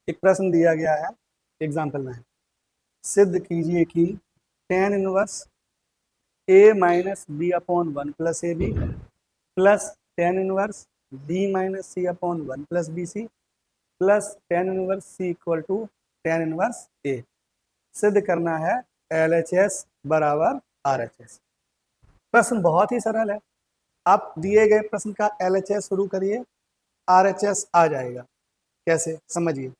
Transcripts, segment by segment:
एक प्रश्न दिया गया है एग्जाम्पल में, सिद्ध कीजिए कि tan inverse a minus B upon one plus A B plus tan inverse b minus C upon one plus B C plus tan inverse C equal to tan inverse a सिद्ध करना है LHS बराबर RHS। प्रश्न बहुत ही सरल है। आप दिए गए प्रश्न का LHS शुरू करिए, RHS आ जाएगा। कैसे, समझिए।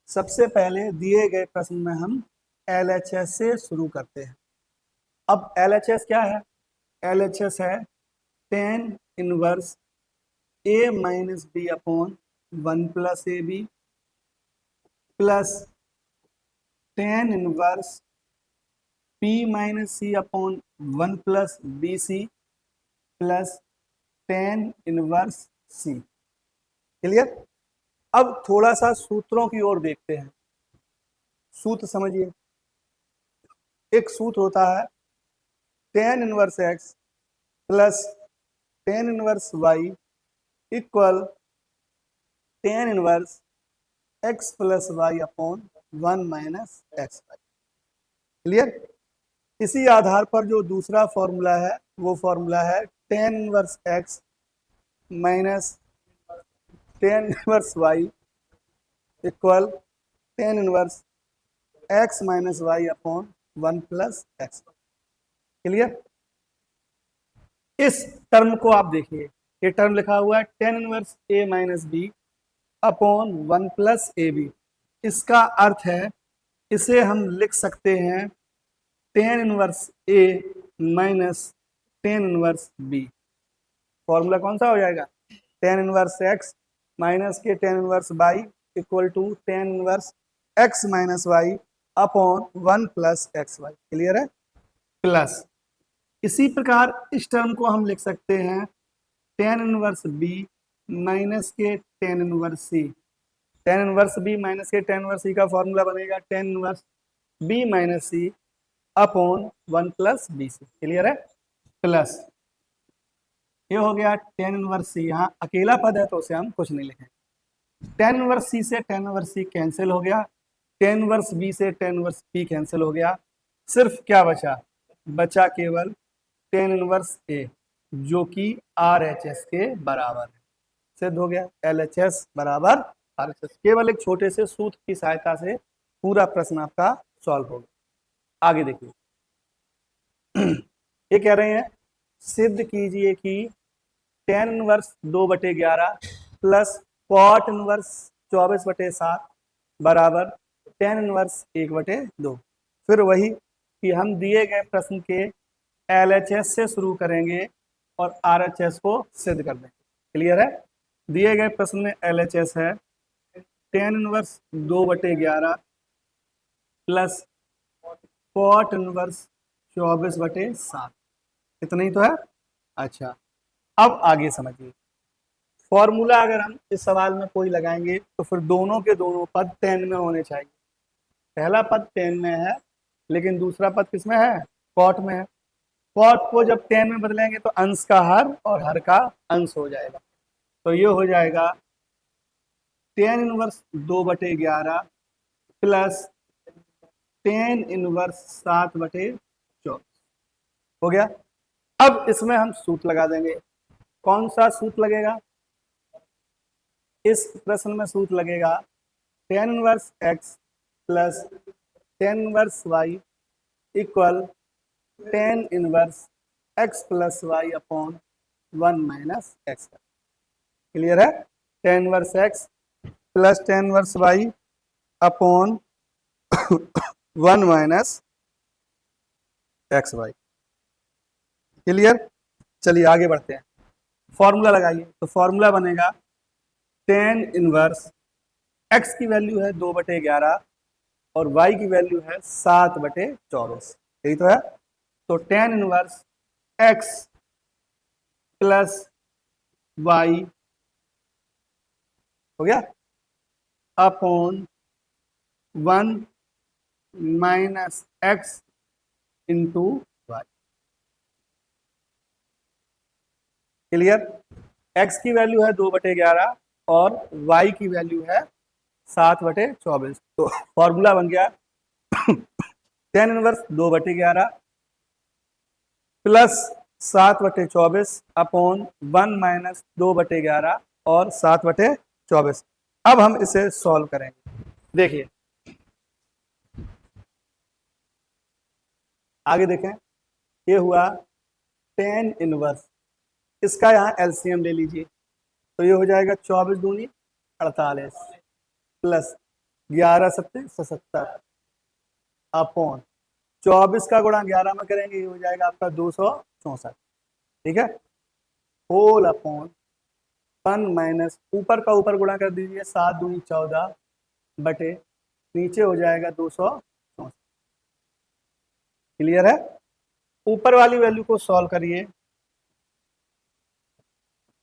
सबसे पहले दिए गए प्रश्न में हम LHS से शुरू करते हैं। अब LHS क्या है? LHS है tan inverse a minus B upon one plus A B plus tan inverse p minus C upon one plus B C plus tan inverse c। Clear? अब थोड़ा सा सूत्रों की ओर देखते हैं। सूत्र समझिए। एक सूत्र होता है tan inverse x plus tan inverse y equal tan inverse x plus Y upon one minus X Y. Clear? इसी आधार पर जो दूसरा फॉर्मूला है वो फॉर्मूला है tan inverse x minus tan inverse y equal tan inverse x minus Y upon one plus X. Clear? इस term को आप देखिए, ये टर्म लिखा हुआ है tan inverse a minus B upon one plus A B. इसका अर्थ है, इसे हम लिख सकते हैं tan inverse a minus tan inverse b। Formula कौन सा हो जाएगा? tan इनवर्स x माइनस के tan inverse y equal to tan inverse x minus y upon one plus X Y. Clear है? प्लस इसी प्रकार इस टर्म को हम लिख सकते हैं tan इनवर्स b माइनस के tan inverse c। tan inverse b minus के tan इनवर्स c का फॉर्मूला बनेगा tan inverse b minus c upon one plus B C. Clear है? प्लस ये हो गया tan इनवर्स c। यहाँ अकेला पद है तो उसे हम कुछ नहीं लिखेंगे। tan इनवर्स c से tan इनवर्स c कैंसिल हो गया, tan इनवर्स b से tan इनवर्स p कैंसिल हो गया। सिर्फ क्या बचा? बचा केवल tan इनवर्स a जो कि RHS के बराबर है। सिद्ध हो गया LHS बराबर RHS। केवल एक छोटे से सूत्र की सहायता से पूरा प्रश्न आपका सॉल्व होगा। आगे देखिए। ये कह रहे हैं सिद्ध कीजिए कि tan inverse 2/11 plus cot inverse 24/7 बराबर tan इनवर्स 1/2। फिर वही कि हम दिए गए प्रश्न के LHS से शुरू करेंगे और RHS को सिद्ध कर देंगे। क्लियर है? दिए गए प्रश्न में LHS है tan inverse 2/11 plus cot inverse 24/7। इतना ही तो है। अच्छा, अब आगे समझिए। फॉर्मूला अगर हम इस सवाल में कोई लगाएंगे तो फिर दोनों के दोनों पद tan में होने चाहिए। पहला पद tan में है लेकिन दूसरा पद किसमें है? cot में है। cot को जब tan में बदलेंगे तो अंश का हर और हर का अंश हो जाएगा। तो ये हो जाएगा tan inverse 2/11 plus tan inverse 7/24 हो गया। अब इसमें हम सूत्र लगा देंगे। कौन सा सूत्र लगेगा? इस प्रश्न में सूत्र लगेगा tan inverse x plus tan inverse y equal tan inverse x plus y upon one minus X. Clear है? tan inverse x plus tan inverse y upon one minus X Y. Clear? चलिए आगे बढ़ते हैं। Formula लगाइए। तो formula बनेगा tan inverse x की value है 2/11 और y की वैल्यू है 7/24। यही तो है। तो tan inverse x plus y हो गया upon one minus X into Y. Clear? x की वैल्यू है 2/11 और y की वैल्यू है 7/24। तो फॉर्मूला बन गया tan inverse 2/11 plus 7/24 upon 1 minus 2/11 और 7/24। अब हम इसे सॉल्व करेंगे। देखिए आगे देखें, ये हुआ tan इनवर्स, इसका यहाँ एलसीएम ले लीजिए, तो ये हो जाएगा 24 दूनी 48 प्लस 11 सत्ते 77 अपॉन 24 का गुणा 11 में करेंगे, ये हो जाएगा आपका 264। ठीक है, होल अपॉन 1 माइनस ऊपर का ऊपर गुणा कर दीजिए, 7 दूनी 14 बटे नीचे हो जाएगा 264। क्लियर है? ऊपर वाली वैल्यू को सॉल्व करिए।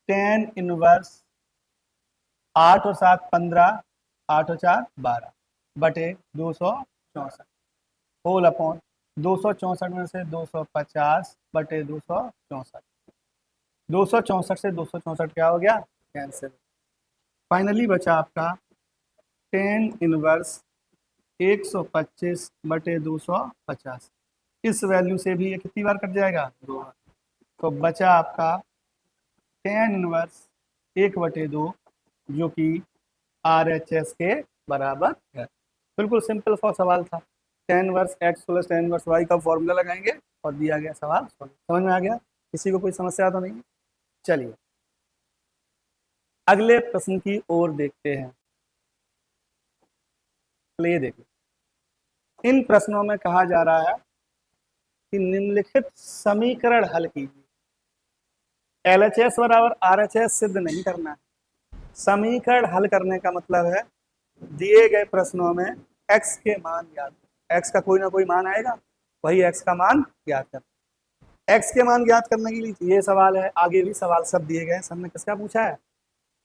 tan इनवर्स 8 और 7 15, 8 और 4 12 बटे 264 होल अपॉन 264 में से 250 बटे 264। 264 से 264 क्या हो गया? कैंसिल। फाइनली बचा आपका tan इनवर्स 125 बटे 250। इस वैल्यू से भी ये कितनी बार कट जाएगा? 2 बार। तो बचा आपका tan इनवर्स 1/2 जो कि RHS के बराबर है। बिल्कुल सिंपल सा सवाल था। tan inverse x plus tan inverse y का फॉर्मूला लगाएंगे और दिया गया सवाल समझ में आ गया? किसी को कोई समस्या तो नहीं? चलिए अगले प्रश्न की ओर देखते हैं। ये देखिए, इन प्रश्नों में कहा जा रहा है कि निम्नलिखित समीकरण हल कीजिए। LHS बराबर RHS सिद्ध नहीं करना है। समीकरण हल करने का मतलब है दिए गए प्रश्नों में x के मान ज्ञात, x का कोई ना कोई मान आएगा, वही x का मान ज्ञात करना। x के मान ज्ञात करने के लिए ये सवाल है, आगे भी सवाल सब दिए गए। सबने किसका पूछा है?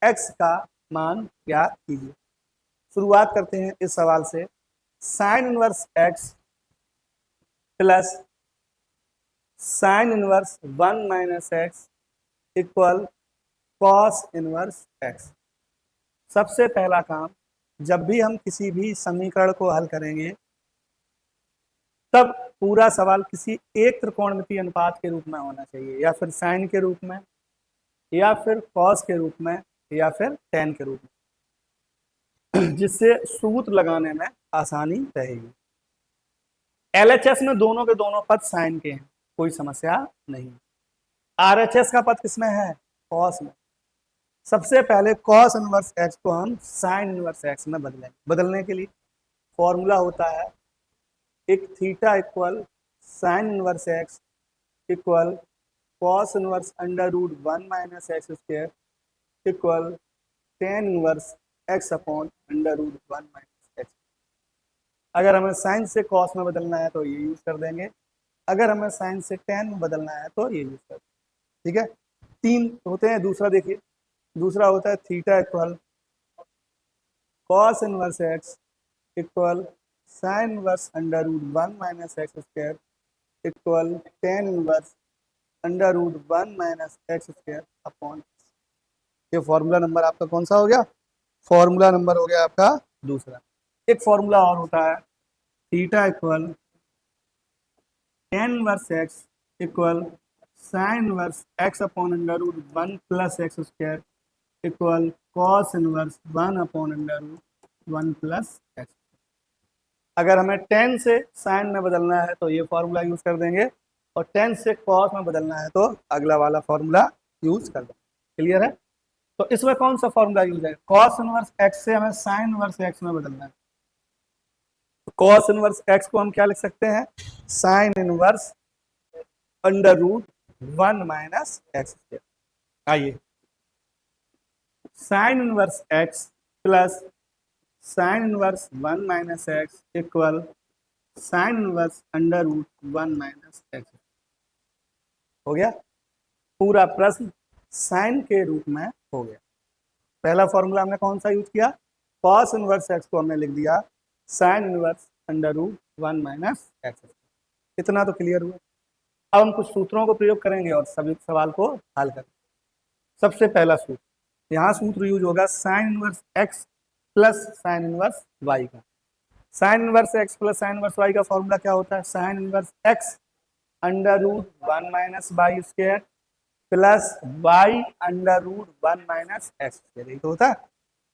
x का मान ज्ञात कीजिए। शुरुआत करते हैं इस सवाल से। Sine inverse x plus sine inverse 1 minus x equal cos inverse x। सबसे पहला काम, जब भी हम किसी भी समीकरण को हल करेंगे तब पूरा सवाल किसी एक त्रिकोणमितीय अनुपात के रूप में होना चाहिए, या फिर साइन के रूप में, या फिर कॉस के रूप में, या फिर टेन के रूप में, जिससे सूत्र लगाने में आसानी रहेगी। LHS में दोनों के दोनों पद साइन के हैं, कोई समस्या नहीं। RHS का पद किसमें है? कॉस में। सबसे पहले कॉस इनवर्स x को हम साइन इनवर्स x में बदलेंगे। बदलने के लिए फॉर्मूला होता है एक theta equal sine inverse x equal cos inverse under root 1 minus X square equal tan inverse x upon under root 1 minus X. अगर हमें साइन से कॉस में बदलना है तो ये यूज कर देंगे, अगर हमें साइन से टेन में बदलना है तो ये यूज कर देंगे। ठीक है, 3 होते हैं। दूसरा देखिए, दूसरा होता है theta equal cos inverse x equal sine inverse under root 1 minus X square equal tan inverse under root 1 minus X square upon. ये फॉर्मूला नंबर आपका कौन सा हो गया? फॉर्मूला नंबर हो गया आपका दूसरा। एक फॉर्मूला और होता है theta equal tan inverse X equal sine inverse X upon under root 1 plus X square equal cos inverse 1 upon under root 1 plus X. अगर हमें टेन से साइन में बदलना है तो ये फॉर्मूला यूज कर देंगे, और टेन से कॉस में बदलना है तो अगला वाला फॉर्मूला यूज कर देंगे। क्लियर है? तो इसमें कौन सा फॉर्मूला यूज है? कॉस इनवर्स एक्स से हमें साइन इनवर्स एक्स में बदलना है। कॉस इनवर्स एक्स को हम क्या लिख सकते हैं? Sine inverse under root 1 minus X square. आइए, sine inverse X plus sine inverse 1 minus X equal sine inverse under root 1 minus X हो गया। पूरा प्रश्न साइन के रूप में हो गया। पहला फॉर्मूला हमने कौन सा यूज किया? कॉस इनवर्स एक्स को हमने लिख दिया sine inverse under root 1 minus X. इतना तो क्लियर हुआ। अब हम कुछ सूत्रों को प्रयोग करेंगे और सभी सवाल को हल करेंगे। सबसे पहला सूत्र, यहाँ सूत्र यूज होगा sine inverse X plus sine inverse Y का। Sine inverse X plus sine inverse Y का फॉर्मूला क्या होता है? Sine inverse X under root 1 minus Y square plus Y under root 1 minus X square. यही तो होता है।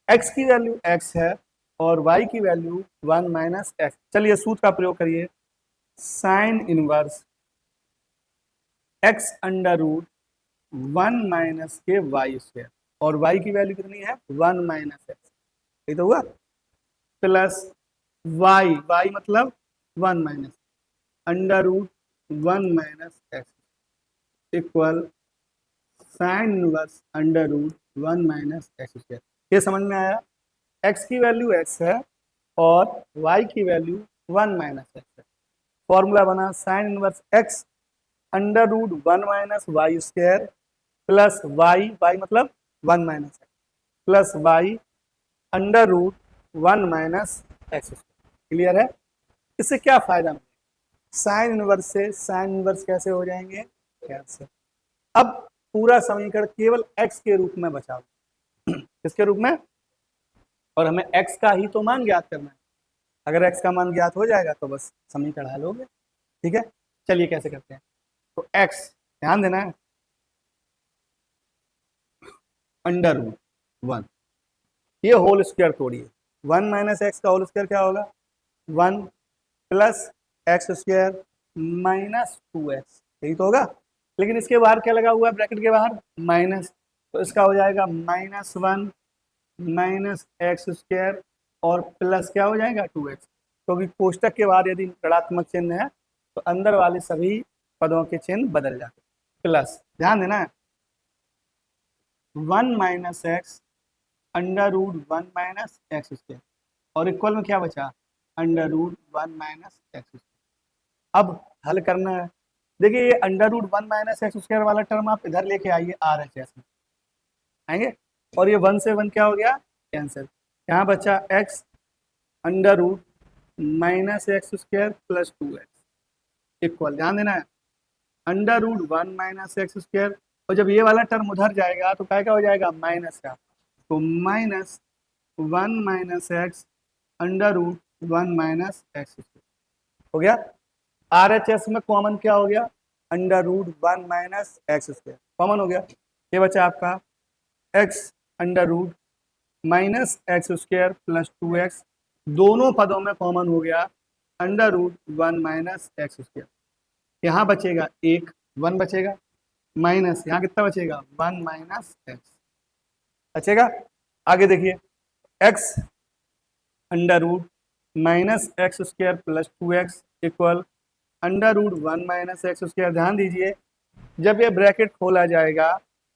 एक्स की वैल्यू एक्स है और वाई की वैल्यू 1 माइनस एक्स। चलिए सूत्र का प्रयोग करिए। Sine inverse X under root 1 minus के वाई स्क्वायर और वाई की वैल्यू कितनी है? 1 माइनस एक्स। यही तो हुआ। प्लस वाई, वाई मतलब 1 minus under root 1 minus X equal sine inverse under root 1 minus X square. ये समझ में आया? एक्स की वैल्यू एक्स है और वाई की वैल्यू 1 माइनस एक्स है। फॉर्मूला बना sine inverse X under root 1 minus Y square plus Y, Y मतलब 1 minus X plus Y under root 1 minus X square. Clear है? इससे क्या फायदा मिलेगा? साइन इनवर्स से साइन इनवर्स कैसे हो जाएंगे? कैंसिल। अब पूरा समीकरण केवल एक्स के रूप में बचा। किसके रूप में? और हमें एक्स का ही तो मान ज्ञात करना है। अगर एक्स का मान ज्ञात हो जाएगा तो बस समीकरण हल हो गया। ठीक है, चलिए कैसे करते हैं। तो एक्स, ध्यान देना है, अंडर रूट 1, ये होल स्क्वायर तोड़िए। 1 माइनस एक्स का होल स्क्वायर क्या होगा? 1 plus X square minus 2x। यही तो होगा। लेकिन इसके बाहर क्या लगा हुआ है? ब्रैकेट के बाहर माइनस, तो इसका हो जाएगा -1 माइनस एक्स स्क्वायर और प्लस क्या हो जाएगा? 2x। क्योंकि कोष्टक के बाहर यदि ऋणात्मक चिन्ह है तो अंदर वाले सभी पदों के चिन्ह बदल जाते हैं। प्लस, ध्यान देना है, 1 minus X under root 1 minus X square और इक्वल में क्या बचा? Under root 1 minus X square. अब हल करना है। देखिए ये under root 1 minus X square वाला टर्म आप इधर लेके आइए, RHS में आएंगे और ये 1 से 1 क्या हो गया? कैंसिल। यहाँ बचा x under root minus X square plus 2x equal, ध्यान देना है, under root 1 minus X square और जब ये वाला टर्म उधर जाएगा तो क्या हो जाएगा? माइनस का, तो minus 1 minus X under root 1 minus X square हो गया। RHS में कॉमन क्या हो गया? Under root 1 minus X square common हो गया। ये बचा आपका x under root minus X square plus 2x, दोनों पदों में कॉमन हो गया under root 1 minus X square. यहाँ बचेगा 1 बचेगा माइनस, यहाँ कितना बचेगा? 1 माइनस एक्स बचेगा। आगे देखिए, x under root minus X square plus 2x equal under root 1 minus X square. ध्यान दीजिए, जब ये ब्रैकेट खोला जाएगा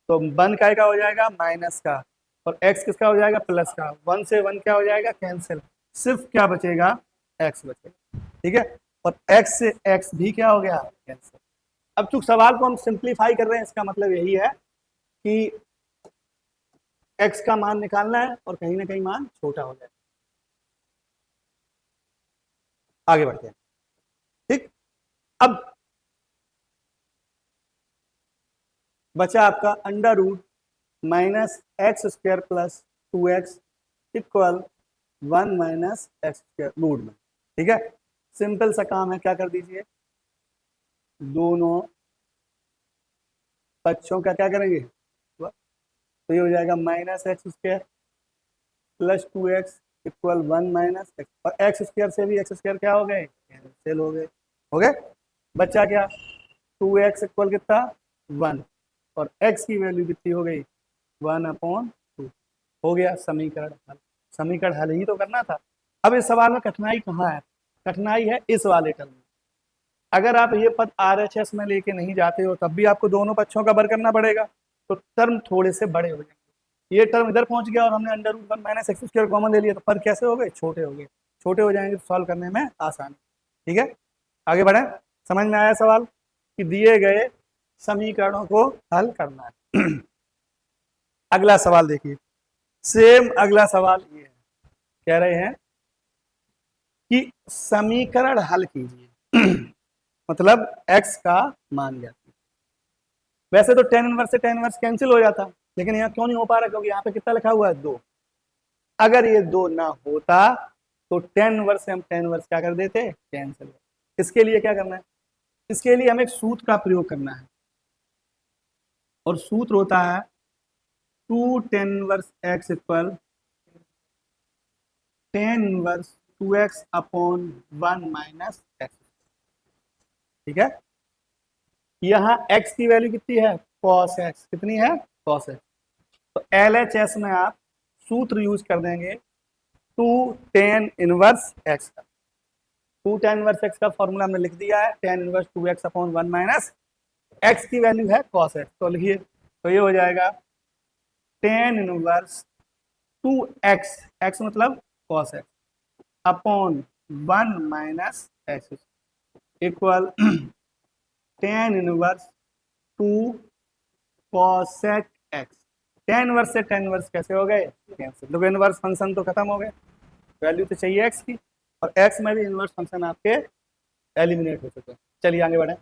तो 1 का हो जाएगा? माइनस का, और x किसका हो जाएगा? प्लस का। 1 से 1 क्या हो जाएगा? कैंसिल। सिर्फ क्या बचेगा? x बचेगा। ठीक है, और x से x भी क्या हो गया? कैंसिल। अब चूंकि सवाल को हम सिंप्लीफाई कर रहे हैं, इसका मतलब यही है कि x का मान निकालना है और कहीं ना कहीं मान छोटा हो जाए। आगे बढ़ते हैं। ठीक, अब बचा आपका under root minus X square plus 2x equal 1 minus X square root में। ठीक है, सिंपल सा काम है, क्या कर दीजिए, दोनों पक्षों का क्या करेंगे? तो ये हो जाएगा minus X square plus 2x equal 1 minus x, और एक्स स्क्वायर से भी एक्स स्क्वायर क्या हो गए? कैंसिल हो गए। हो गए, बच्चा क्या? 2x इक्वल कितना? 1, और x की वैल्यू कितनी हो गई? 1/2। हो गया समीकरण हल। समीकरण हल ही तो करना था। अब इस सवाल में कठिनाई कहाँ है? कठिनाई है इस वाले टर्म में। अगर आप ये पद RHS में लेके नहीं जाते हो तब भी आपको दोनों पक्षों का बर करना पड़ेगा, तो टर्म थोड़े से बड़े हो जाएंगे। ये टर्म इधर पहुंच गया और हमने under root 1 minus X square common ले लिया, तो पद कैसे हो गए? छोटे हो गए। छोटे हो जाएंगे तो सॉल्व करने में आसानी। ठीक है, आगे बढ़े। समझ में आया सवाल कि दिए गए समीकरणों को हल करना है। अगला सवाल देखिए, सेम अगला सवाल ये है, कह रहे हैं कि समीकरण हल कीजिए। मतलब x का मान ज्ञात कीजिए। वैसे तो tan इनवर्स से tan इनवर्स कैंसिल हो जाता, लेकिन यहाँ क्यों नहीं हो पा रहा? क्योंकि यहाँ पे कितना लिखा हुआ है? 2। अगर ये 2 ना होता तो टेन वर्स से हम टेन वर्स क्या कर देते, कैंसिल। इसके लिए क्या करना है, इसके लिए हमें एक सूत्र का प्रयोग करना है, और सूत्र होता है 2 tan inverse X equal tan inverse 2x upon 1 minus X. ठीक है, यहाँ x की वैल्यू कितनी है, cos x, कितनी है, cos x। तो LHS में आप सूत्र यूज कर देंगे 2 टेन इनवर्स x का। 2 टेन इनवर्स x का फॉर्मूला हमने लिख दिया है, ten inverse 2x upon 1 minus x की वैल्यू है cos x। तो लिखिए, तो ये हो जाएगा टेन इनवर्स 2x, x मतलब cos x upon 1 minus X equal tan inverse 2 cosec x। Ten inverse से टेन इनवर्स कैसे हो गए, कैंसिल। देखो इनवर्स फंक्शन तो खत्म हो गए, वैल्यू तो चाहिए x की, और x में भी इनवर्स फंक्शन आपके एलिमिनेट हो चुके हैं। चलिए आगे बढ़े,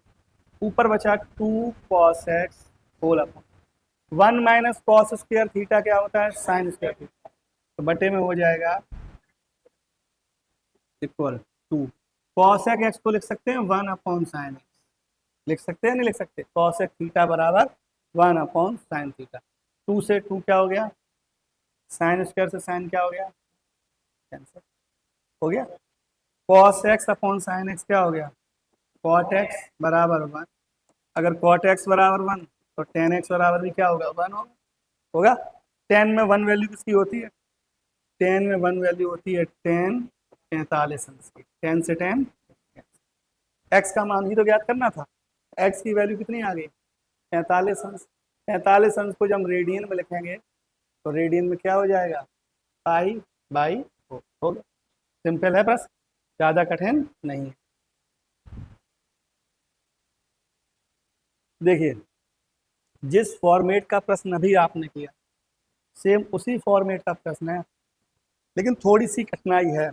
ऊपर बचा 2 cos x whole upon 1 minus cos square theta क्या होता है, साइन स्क्वायर थीटा। तो बटे में हो जाएगा इक्वल 2 cosec x को लिख सकते हैं 1 अपॉन साइन x, लिख सकते हैं नहीं लिख सकते, cosec थीटा बराबर 1 अपॉन साइन थीटा। 2 से 2 क्या हो गया, साइन स्क्वायर से साइन क्या हो गया, कैंसिल हो गया। cos x upon sine x क्या हो गया, cot x बराबर 1। अगर cot x बराबर 1 तो tan x बराबर भी क्या होगा, 1 होगा। tan में 1 वैल्यू किसकी होती है, tan में 1 वैल्यू होती है tan 45 अंश की। tan से tan, x का मान ही तो ज्ञात करना था, x की वैल्यू कितनी आ गई, 45 अंश। 45 अंश को जब हम रेडियन में लिखेंगे तो रेडियन में क्या हो जाएगा, पाई बाई फोर होगा। सिंपल है, बस ज्यादा कठिन नहीं है। देखिए, जिस फॉर्मेट का प्रश्न अभी आपने किया सेम उसी फॉर्मेट का प्रश्न है, लेकिन थोड़ी सी कठिनाई है,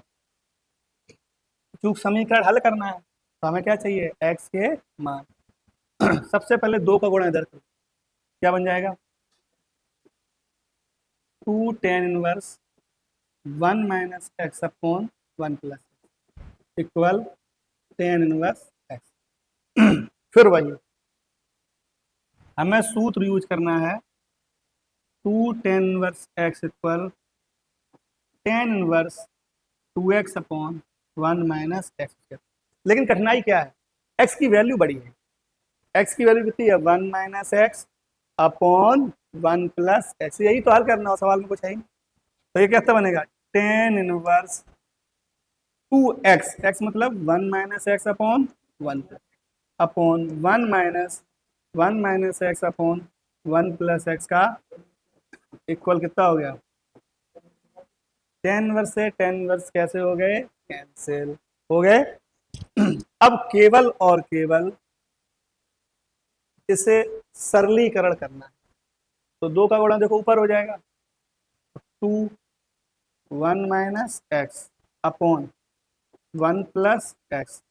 चूंकि समीकरण हल करना है तो हमें क्या चाहिए, x के मान। सबसे पहले 2 का गुणा इधर करो, क्या बन जाएगा, 2 tan inverse 1 minus x upon 1 plus equal tan inverse x. फिर वही हमें सूत्र यूज करना है 2 ten inverse X equal tan inverse 2x upon 1 minus X square. लेकिन कठिनाई क्या है, x की वैल्यू बड़ी है, x की वैल्यू कितनी है, 1 minus x upon 1 plus x. यही तो हल करना हो, सवाल में कुछ है ही। तो ये कैसे बनेगा, टेन इनवर्स 2x, x मतलब 1 minus x upon 1 upon 1 minus x upon 1 plus X का इक्वल कितना हो गया, टेन वर्स से टेन वर्स कैसे हो गए, कैंसिल हो गए। अब केवल और केवल इसे सरलीकरण करना है, तो 2 का गुणा देखो ऊपर हो जाएगा, 2 1 minus x upon 1 plus x.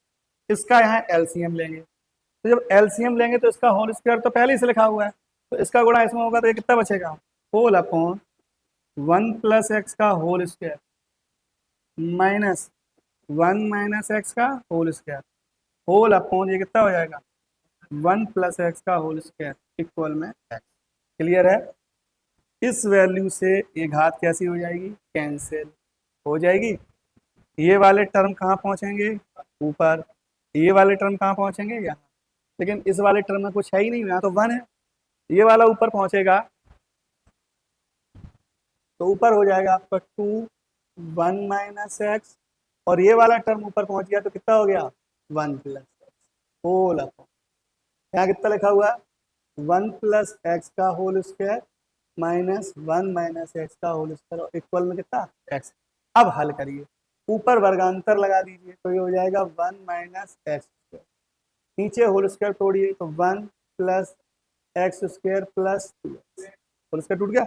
इसका यहाँ एलसीएम लेंगे, तो जब एलसीएम लेंगे तो इसका होल स्क्वायर तो पहले ही से लिखा हुआ है, तो इसका गुणा इसमें होगा तो ये कितना बचेगा, होल अपॉन 1 प्लस एक्स का whole square minus 1 minus X का होल स्क्वायर होल अपॉन ये कितना हो जाएगा, 1 प्लस एक्स का होल स्क्वायर इक्वल में एक्स। क्लियर है, इस वैल्यू से ये घात कैसी हो जाएगी, कैंसिल हो जाएगी। ये वाले टर्म कहाँ पहुंचेंगे, ऊपर, ये वाले टर्म कहाँ पहुंचेंगे, यहाँ। लेकिन इस वाले टर्म में कुछ है ही नहीं, यहाँ तो 1 है, ये वाला ऊपर पहुंचेगा तो ऊपर हो जाएगा आपका 2 1 माइनस एक्स, और ये वाला टर्म ऊपर पहुंच गया तो कितना हो गया, 1 प्लस एक्स होल अपॉन, यहाँ कितना लिखा हुआ है 1 प्लस एक्स का whole square minus 1 minus X का होल स्क्वायर इक्वल में कितना, एक्स। अब हल करिए, ऊपर वर्गांतर लगा दीजिए तो ये हो जाएगा 1 माइनस एक्स स्क्वायर, नीचे होल स्क्वायर तोड़िए तो 1 plus X square plus 2 whole square टूट गया।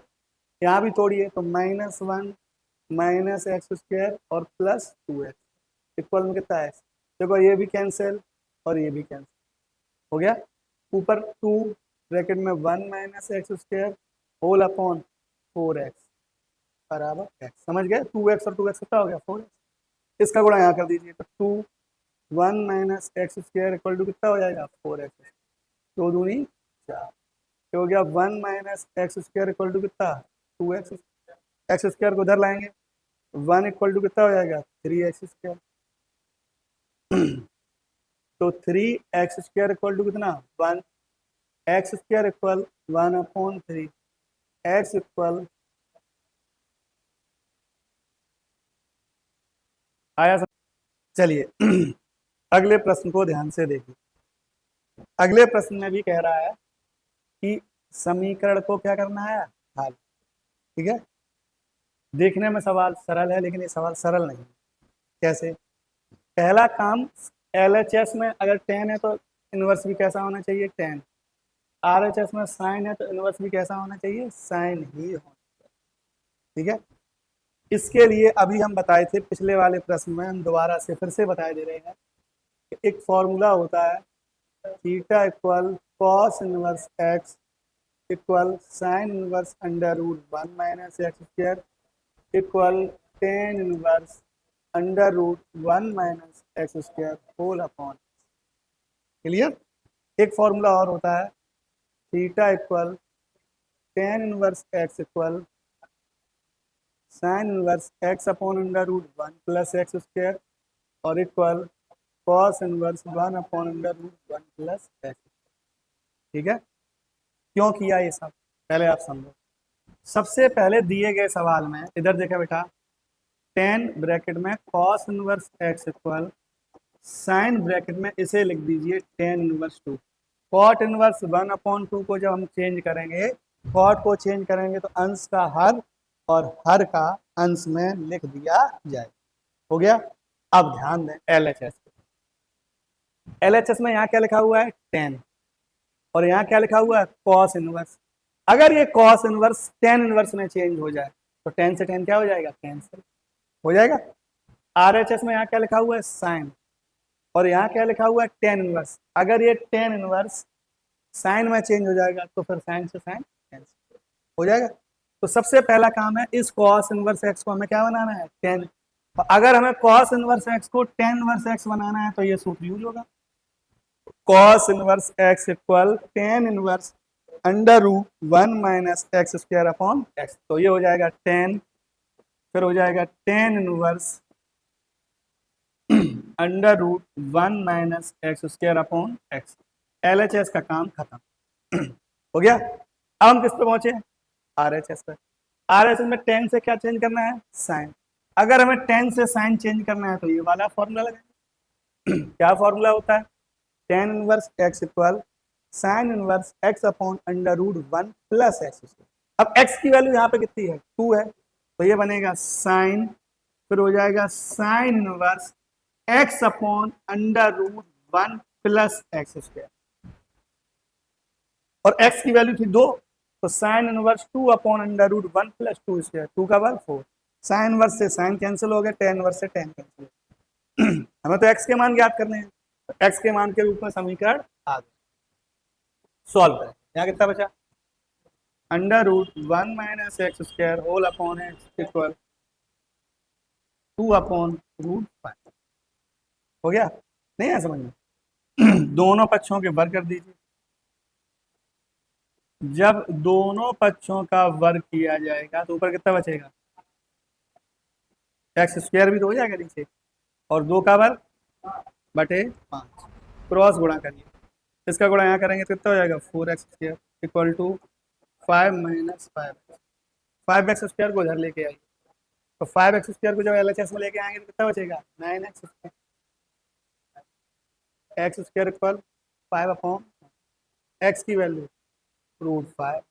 यहाँ भी तोड़िए तो -1 माइनस एक्स स्क्वायर और प्लस 2x इक्वल में कितना है, देखो ये भी कैंसिल और ये भी कैंसिल हो गया। ऊपर 2 ब्रैकेट में 1 minus X square whole upon 4x बराबर एक्स, समझ गए? 2x और 2x कितना हो गया 4x, इसका गुणा यहाँ कर दीजिए तो 2 1 minus X square equal to कितना हो जाएगा 4x, 2 दूनी 4, ये हो गया 1 minus X square equal to कितना 2x, एक्स स्क्वायर को उधर लाएंगे 1 इक्वल टू कितना हो जाएगा 3x स्क्वायर, तो 3x स्क्वायर इक्वल टू कितना 1, x square equal 1/3, x equal आया समझ? चलिए अगले प्रश्न को ध्यान से देखिए। अगले प्रश्न में भी कह रहा है कि समीकरण को क्या करना है हल, ठीक है। देखने में सवाल सरल है लेकिन ये सवाल सरल नहीं है। कैसे? पहला काम, LHS में अगर 10 है तो इनवर्स भी कैसा होना चाहिए 10, RHS में साइन है तो इनवर्स भी कैसा होना चाहिए साइन ही होना चाहिए, ठीक है। इसके लिए अभी हम बताए थे पिछले वाले प्रश्न में, हम दोबारा से फिर से बताए दे रहे हैं कि एक फॉर्मूला होता है theta equal cos inverse X equal sine inverse under root 1 minus X square equal tan inverse under root 1 minus X square whole upon. Clear? एक फॉर्मूला और होता है theta equal tan inverse X equal sine inverse X upon under root 1 plus X square और equal cos inverse 1 upon under root 1 plus X, ठीक है। क्यों किया ये सब पहले आप समझो। सबसे पहले दिए गए सवाल में इधर देखा बेटा 10 ब्रैकेट में cos inverse X equal sine bracket में इसे लिख दीजिए 10 इनवर्स 2, कॉट इनवर्स 1/2 को जब हम चेंज करेंगे, कॉट को चेंज करेंगे तो अंश का हर और हर का अंश में लिख दिया जाए, हो गया। अब ध्यान दें LHS, LHS में यहाँ क्या लिखा हुआ है 10 और यहाँ क्या लिखा हुआ है कॉस इनवर्स। अगर ये कॉस इनवर्स 10 इनवर्स में चेंज हो जाए तो 10 से 10 क्या हो जाएगा कैंसिल हो जाएगा। RHS में यहाँ क्या लिखा हुआ है साइन और यहाँ क्या लिखा हुआ है 10 इनवर्स, अगर ये 10 इनवर्स साइन में चेंज हो जाएगा तो फिर साइन से साइन कैंसिल हो जाएगा। तो सबसे पहला काम है इस कॉस इनवर्स एक्स को हमें क्या बनाना है 10, तो अगर हमें कॉस इनवर्स एक्स को 10 इनवर्स एक्स बनाना है तो ये सूत्र यूज होगा, cos inverse X equal 10 inverse under root 1 minus X square upon X, तो ये हो जाएगा 10, फिर हो जाएगा 10 inverse under root 1 minus X square upon X. LHS का काम खत्म हो गया। अब हम किस पे पहुंचे RHS पे। RHS में 10 से क्या चेंज करना है साइन, अगर हमें 10 से साइन चेंज करना है तो ये वाला फॉर्मूला लगाएंगे क्या फॉर्मूला होता है 10 inverse X equal sine inverse X upon under root 1 plus X. अब एक्स की वैल्यू यहाँ पे कितनी है 2 है, तो ये बनेगा साइन, फिर हो जाएगा sine inverse X upon under root 1 plus X square, और एक्स की वैल्यू थी 2 तो sine inverse 2 upon under root 1 plus 2 square, 2 का वर्ग 4, साइन इनवर्स से साइन कैंसिल हो गया, टेन इनवर्स से टेन कैंसिल हमें तो एक्स के मान ज्ञात करने हैं, तो एक्स के मान के रूप में समीकरण आ गया। सॉल्व करें, यहाँ कितना बचा under root 1 minus X square whole upon X equal 2 upon root 5, हो गया। नहीं है समझ में दोनों पक्षों के वर्ग कर दीजिए, जब दोनों पक्षों का वर्ग किया जाएगा तो ऊपर कितना बचेगा एक्स स्क्वायर भी तो हो जाएगा नीचे, और 2 का वर्ग बटे 5, क्रॉस गुणा करिए, इसका गुणा यहाँ करेंगे तो कितना हो जाएगा 4x square equal to 5 minus 5x square को उधर लेके आइए, तो 5x स्क्वायर को जब LHS में लेके आएंगे तो कितना बचेगा 9x square, x square equal 5 upon x की वैल्यू रूट 5